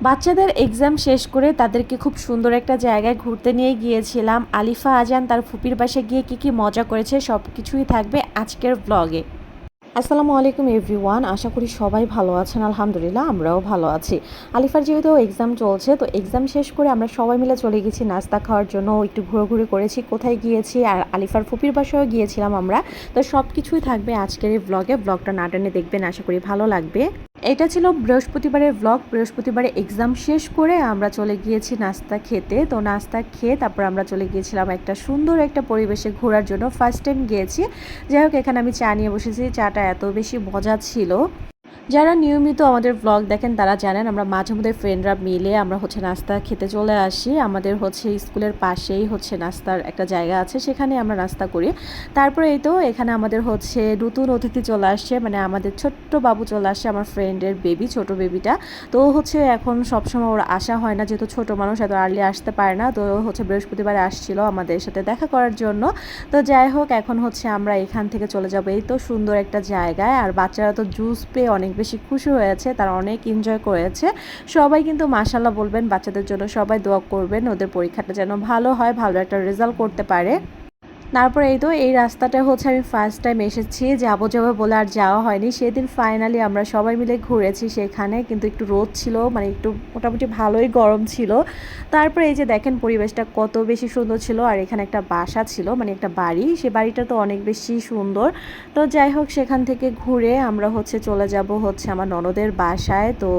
বাচ্চাদের এক্সাম শেষ করে তাদেরকে খুব সুন্দর একটা জায়গায় ঘুরতে নিয়ে গিয়েছিলাম। আলিফা আজান তার ফুপির বাসায় গিয়ে কি মজা করেছে সব কিছুই থাকবে আজকের ব্লগে। আসসালামু আলাইকুম এভরিওয়ান, আশা করি সবাই ভালো আছেন। আলহামদুলিল্লাহ আমরাও ভালো আছি। আলিফার যেহেতু এক্সাম চলছে, তো এক্সাম শেষ করে আমরা সবাই মিলে চলে গেছি নাস্তা খাওয়ার জন্য। একটু ঘোরাঘুরি করেছি, কোথায় গিয়েছি আর আলিফার ফুপির বাসায়ও গিয়েছিলাম আমরা। তো সব কিছুই থাকবে আজকের এই ব্লগে। ব্লগটা না টেনে দেখবেন, আশা করি ভালো লাগবে। এটা ছিল বৃহস্পতিবারের ব্লগ। বৃহস্পতিবারে এক্সাম শেষ করে আমরা চলে গিয়েছি নাস্তা খেতে। তো নাস্তা খেয়ে তারপর আমরা চলে গিয়েছিলাম একটা সুন্দর একটা পরিবেশে ঘোরার জন্য। ফার্স্ট টাইম গিয়েছি। যাই হোক, এখানে আমি চা নিয়ে বসেছি। চাটা এত বেশি মজা ছিল। যারা নিয়মিত আমাদের ব্লগ দেখেন তারা জানেন আমরা মাঝে মধ্যে ফ্রেন্ডরা মিলে আমরা নাস্তা খেতে চলে আসি। আমাদের স্কুলের পাশেই নাস্তার একটা জায়গা আছে, সেখানে আমরা নাস্তা করি। তারপরে এই তো এখানে আমাদের নতুন অতিথি চলে আসছে, মানে আমাদের ছোট্ট বাবু চলে আসছে, আমার ফ্রেন্ডের বেবি, ছোট বেবিটা। তো এখন সবসময় ওর আসা হয় না, যেহেতু ছোট মানুষ এত আর্লি আসতে পারে না। তো বৃহস্পতিবারে আসছিল আমাদের সাথে দেখা করার জন্য। তো যাই হোক, এখন আমরা এখান থেকে চলে যাবো এই তো সুন্দর একটা জায়গায়। আর বাচ্চারা তো জুস পেয়ে অনেক বেশি খুশি হয়েছে, তারা অনেক এনজয় করেছে। সবাই কিন্তু মাশাআল্লাহ বলবেন বাচ্চাদের জন্য, সবাই দোয়া করবেন ওদের পরীক্ষাটা যেন ভালো হয়, ভালো একটা রেজাল্ট করতে পারে। তারপরে এই তো এই রাস্তাটা আমি ফার্স্ট টাইম এসেছি, যাবো বলে আর যাওয়া হয়নি। সেদিন ফাইনালি আমরা সবাই মিলে ঘুরেছি সেখানে, কিন্তু একটু রোদ ছিল, মানে একটু মোটামুটি ভালোই গরম ছিল। তারপরে এই যে দেখেন পরিবেশটা কত বেশি সুন্দর ছিল। আর এখানে একটা বাসা ছিল, মানে একটা বাড়ি, সে বাড়িটা তো অনেক বেশি সুন্দর। তো যাই হোক, সেখান থেকে ঘুরে আমরা চলে যাব আমার ননদের বাসায়। তো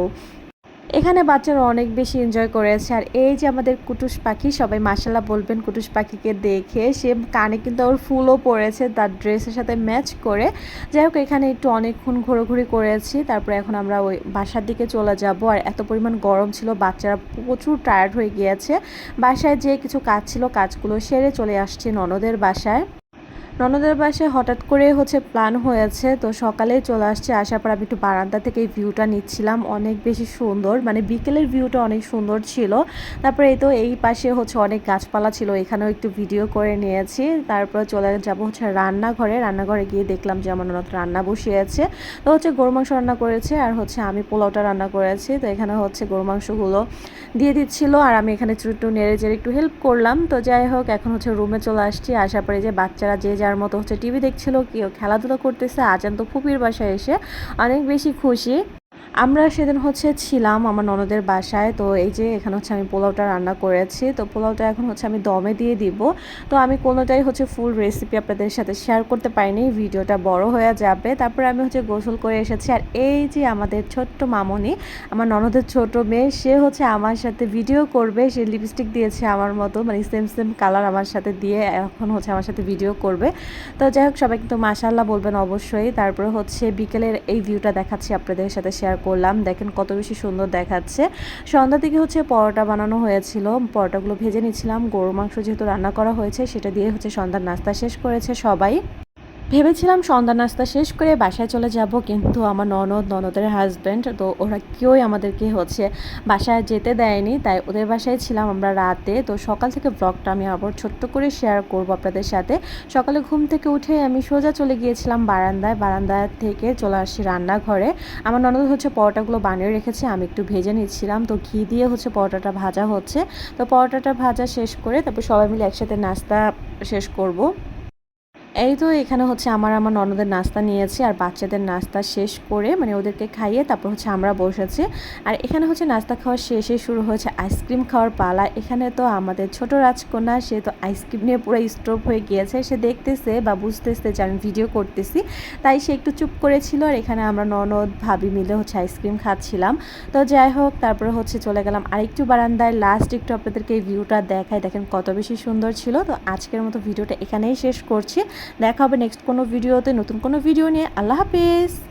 এখানে বাচ্চারা অনেক বেশি এনজয় করেছে। আর এই যে আমাদের কুটুস পাখি, সবাই মাশাআল্লাহ বলবেন কুটুস পাখিকে দেখে। সে কানে কিন্তু ওর ফুলও পড়েছে তার ড্রেসের সাথে ম্যাচ করে। যাই হোক, এখানে একটু অনেকক্ষণ ঘোরাঘুরি করেছি। তারপরে এখন আমরা ওই বাসার দিকে চলে যাব। আর এত পরিমাণ গরম ছিল, বাচ্চারা প্রচুর টায়ার্ড হয়ে গিয়েছে। বাসায় যে কিছু কাজ ছিল কাজগুলো সেরে চলে আসছি ননদের বাসায়। ননদের বাসায় হঠাৎ করে প্ল্যান হয়েছে, তো সকালেই চলে আসছে। আসার পর আমি একটু বারান্দা থেকে এই ভিউটা নিচ্ছিলাম, অনেক বেশি সুন্দর, মানে বিকেলের ভিউটা অনেক সুন্দর ছিল। তারপরে এই তো এই পাশে অনেক গাছপালা ছিল, এখানেও একটু ভিডিও করে নিয়েছি। তারপরে চলে যাব রান্নাঘরে। রান্নাঘরে গিয়ে দেখলাম যে আমার ননদ রান্না বসিয়েছে। তো গরু মাংস রান্না করেছে, আর আমি পোলাওটা রান্না করেছি। তো এখানে গরু মাংসগুলো দিয়ে দিচ্ছিল, আর আমি এখানে একটু নেড়ে চেড়ে একটু হেল্প করলাম। তো যাই হোক, এখন রুমে চলে আসছি। আসার পরে যে বাচ্চারা যে যার মতো টিভি দেখছিল, কেউ খেলাধুলা করতেছে। আজান তো ফুপির বাসায় এসে অনেক বেশি খুশি। আমরা সেদিন ছিলাম আমার ননদের বাসায়। তো এই যে এখানে আমি পোলাওটা রান্না করেছি। তো পোলাওটা এখন আমি দমে দিয়ে দিব। তো আমি কোনোটাই ফুল রেসিপি আপনাদের সাথে শেয়ার করতে পারিনি, ভিডিওটা বড় হয়ে যাবে। তারপরে আমি গোসল করে এসেছি। আর এই যে আমাদের ছোট্ট মামনি, আমার ননদের ছোট মেয়ে, সে আমার সাথে ভিডিও করবে। সে লিপস্টিক দিয়েছে আমার মতো, মানে সেম সেম কালার আমার সাথে দিয়ে এখন আমার সাথে ভিডিও করবে। তো যাই হোক, সবাই কিন্তু মাশাআল্লাহ বলবেন অবশ্যই। তারপরে বিকেলের এই ভিউটা দেখাচ্ছি আপনাদের সাথে শেয়ার করলাম। দেখেন কত বেশি সুন্দর দেখাচ্ছে। সন্ধ্যা থেকে পরোটা বানানো হয়েছিল, পরোটাগুলো ভেজে নিচ্ছিলাম। গরুর মাংস যেহেতু রান্না করা হয়েছে, সেটা দিয়ে সন্ধ্যার নাস্তা শেষ করেছে সবাই। ভেবেছিলাম সন্ধ্যা নাস্তা শেষ করে বাসায় চলে যাব, কিন্তু আমার ননদের হাজব্যান্ড, তো ওরা কেউই আমাদেরকে বাসায় যেতে দেয়নি। তাই ওদের বাসায় ছিলাম আমরা রাতে। তো সকাল থেকে ব্লগটা আমি আবার ছোট্ট করে শেয়ার করব আপনাদের সাথে। সকালে ঘুম থেকে উঠে আমি সোজা চলে গিয়েছিলাম বারান্দায়। বারান্দা থেকে চলে আসছি রান্নাঘরে। আমার ননদ পরোটাগুলো বানিয়ে রেখেছে, আমি একটু ভেজে নিচ্ছিলাম। তো ঘি দিয়ে পরোটাটা ভাজা হচ্ছে। তো পরোটাটা ভাজা শেষ করে তারপর সবাই মিলে একসাথে নাস্তা শেষ করব। এই তো এখানে আমার ননদের নাস্তা নিয়েছি, আর বাচ্চাদের নাস্তা শেষ করে মানে ওদেরকে খাইয়ে তারপর আমরা বসেছি। আর এখানে নাস্তা খাওয়ার শেষে শুরু হয়েছে আইসক্রিম খাওয়ার পালা। এখানে তো আমাদের ছোট রাজকন্যা, সে তো আইসক্রিম নিয়ে পুরো স্টপ হয়ে গিয়েছে। সে দেখতেছে বা বুঝতেছে যে আমি ভিডিও করতেছি, তাই সে একটু চুপ করেছিল। আর এখানে আমরা ননদ ভাবি মিলে আইসক্রিম খাচ্ছিলাম। তো যাই হোক, তারপরে চলে গেলাম আরেকটু বারান্দায়। লাস্ট একটু আপনাদেরকে এই ভিউটা দেখাই, দেখেন কত বেশি সুন্দর ছিল। তো আজকের মতো ভিডিওটা এখানেই শেষ করছি। দেখা হবে নেক্সট কোনো ভিডিওতে, নতুন কোনো ভিডিও নিয়ে। আল্লাহ হাফেজ।